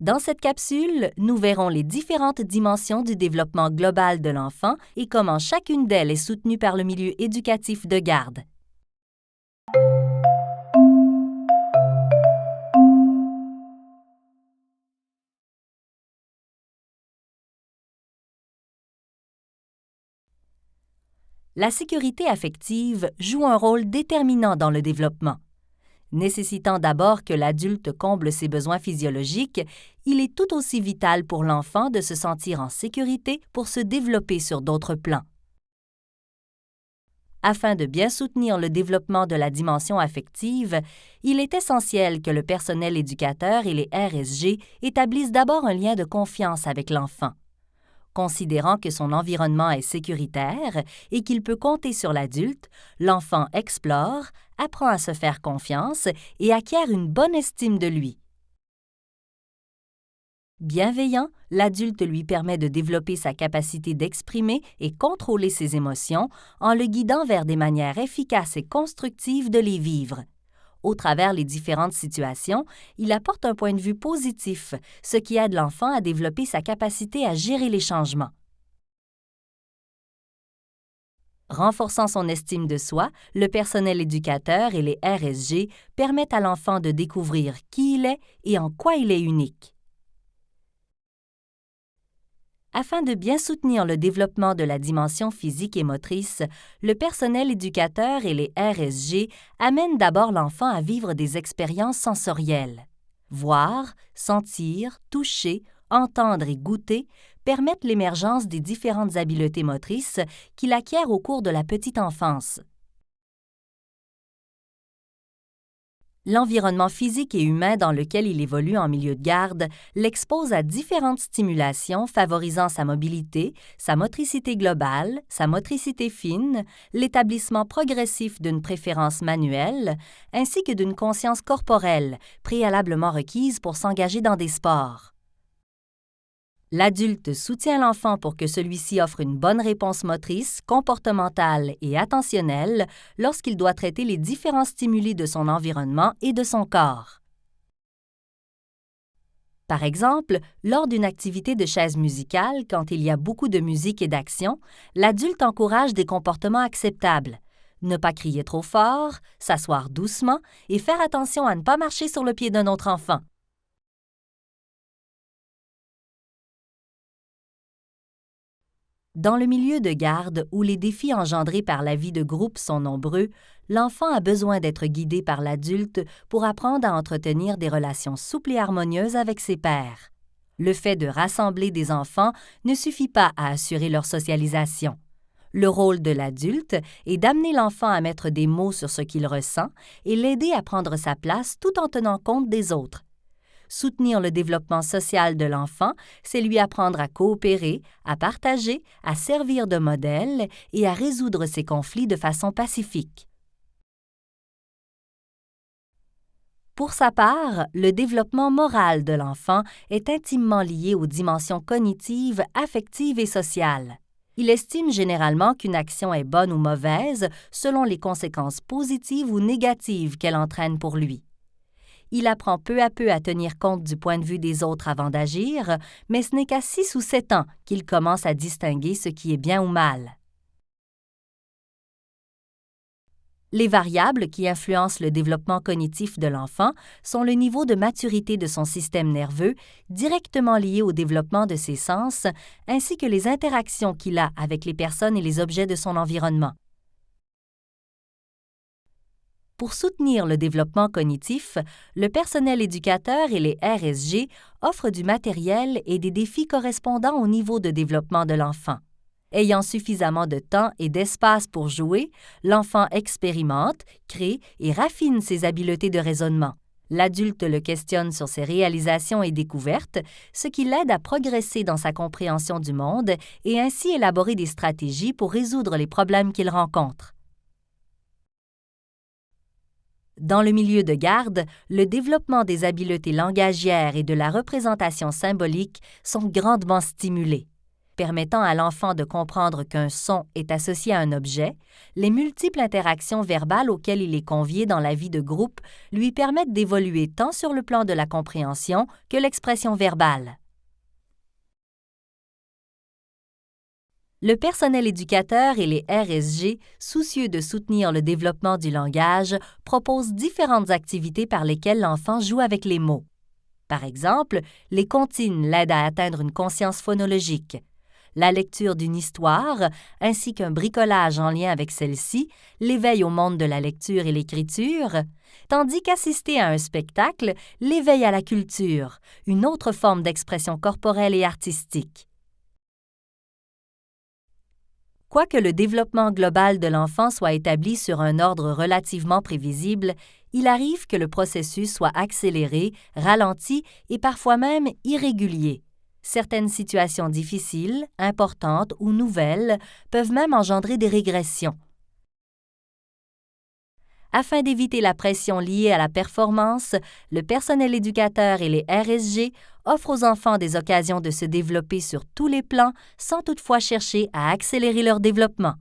Dans cette capsule, nous verrons les différentes dimensions du développement global de l'enfant et comment chacune d'elles est soutenue par le milieu éducatif de garde. La sécurité affective joue un rôle déterminant dans le développement. Nécessitant d'abord que l'adulte comble ses besoins physiologiques, il est tout aussi vital pour l'enfant de se sentir en sécurité pour se développer sur d'autres plans. Afin de bien soutenir le développement de la dimension affective, il est essentiel que le personnel éducateur et les RSG établissent d'abord un lien de confiance avec l'enfant. Considérant que son environnement est sécuritaire et qu'il peut compter sur l'adulte, l'enfant explore, apprend à se faire confiance et acquiert une bonne estime de lui. Bienveillant, l'adulte lui permet de développer sa capacité d'exprimer et contrôler ses émotions en le guidant vers des manières efficaces et constructives de les vivre. Au travers les différentes situations, il apporte un point de vue positif, ce qui aide l'enfant à développer sa capacité à gérer les changements. Renforçant son estime de soi, le personnel éducateur et les RSG permettent à l'enfant de découvrir qui il est et en quoi il est unique. Afin de bien soutenir le développement de la dimension physique et motrice, le personnel éducateur et les RSG amènent d'abord l'enfant à vivre des expériences sensorielles. Voir, sentir, toucher, entendre et goûter permettent l'émergence des différentes habiletés motrices qu'il acquiert au cours de la petite enfance. L'environnement physique et humain dans lequel il évolue en milieu de garde l'expose à différentes stimulations favorisant sa mobilité, sa motricité globale, sa motricité fine, l'établissement progressif d'une préférence manuelle, ainsi que d'une conscience corporelle, préalablement requise pour s'engager dans des sports. L'adulte soutient l'enfant pour que celui-ci offre une bonne réponse motrice, comportementale et attentionnelle lorsqu'il doit traiter les différents stimuli de son environnement et de son corps. Par exemple, lors d'une activité de chaise musicale, quand il y a beaucoup de musique et d'action, l'adulte encourage des comportements acceptables. Ne pas crier trop fort, s'asseoir doucement et faire attention à ne pas marcher sur le pied d'un autre enfant. Dans le milieu de garde où les défis engendrés par la vie de groupe sont nombreux, l'enfant a besoin d'être guidé par l'adulte pour apprendre à entretenir des relations souples et harmonieuses avec ses pairs. Le fait de rassembler des enfants ne suffit pas à assurer leur socialisation. Le rôle de l'adulte est d'amener l'enfant à mettre des mots sur ce qu'il ressent et l'aider à prendre sa place tout en tenant compte des autres. Soutenir le développement social de l'enfant, c'est lui apprendre à coopérer, à partager, à servir de modèle et à résoudre ses conflits de façon pacifique. Pour sa part, le développement moral de l'enfant est intimement lié aux dimensions cognitives, affectives et sociales. Il estime généralement qu'une action est bonne ou mauvaise selon les conséquences positives ou négatives qu'elle entraîne pour lui. Il apprend peu à peu à tenir compte du point de vue des autres avant d'agir, mais ce n'est qu'à 6 ou 7 ans qu'il commence à distinguer ce qui est bien ou mal. Les variables qui influencent le développement cognitif de l'enfant sont le niveau de maturité de son système nerveux, directement lié au développement de ses sens, ainsi que les interactions qu'il a avec les personnes et les objets de son environnement. Pour soutenir le développement cognitif, le personnel éducateur et les RSG offrent du matériel et des défis correspondant au niveau de développement de l'enfant. Ayant suffisamment de temps et d'espace pour jouer, l'enfant expérimente, crée et raffine ses habiletés de raisonnement. L'adulte le questionne sur ses réalisations et découvertes, ce qui l'aide à progresser dans sa compréhension du monde et ainsi élaborer des stratégies pour résoudre les problèmes qu'il rencontre. Dans le milieu de garde, le développement des habiletés langagières et de la représentation symbolique sont grandement stimulés. Permettant à l'enfant de comprendre qu'un son est associé à un objet, les multiples interactions verbales auxquelles il est convié dans la vie de groupe lui permettent d'évoluer tant sur le plan de la compréhension que l'expression verbale. Le personnel éducateur et les RSG, soucieux de soutenir le développement du langage, proposent différentes activités par lesquelles l'enfant joue avec les mots. Par exemple, les comptines l'aident à atteindre une conscience phonologique. La lecture d'une histoire, ainsi qu'un bricolage en lien avec celle-ci, l'éveille au monde de la lecture et l'écriture, tandis qu'assister à un spectacle l'éveille à la culture, une autre forme d'expression corporelle et artistique. Quoique le développement global de l'enfant soit établi sur un ordre relativement prévisible, il arrive que le processus soit accéléré, ralenti et parfois même irrégulier. Certaines situations difficiles, importantes ou nouvelles peuvent même engendrer des régressions. Afin d'éviter la pression liée à la performance, le personnel éducateur et les RSG offrent aux enfants des occasions de se développer sur tous les plans sans toutefois chercher à accélérer leur développement.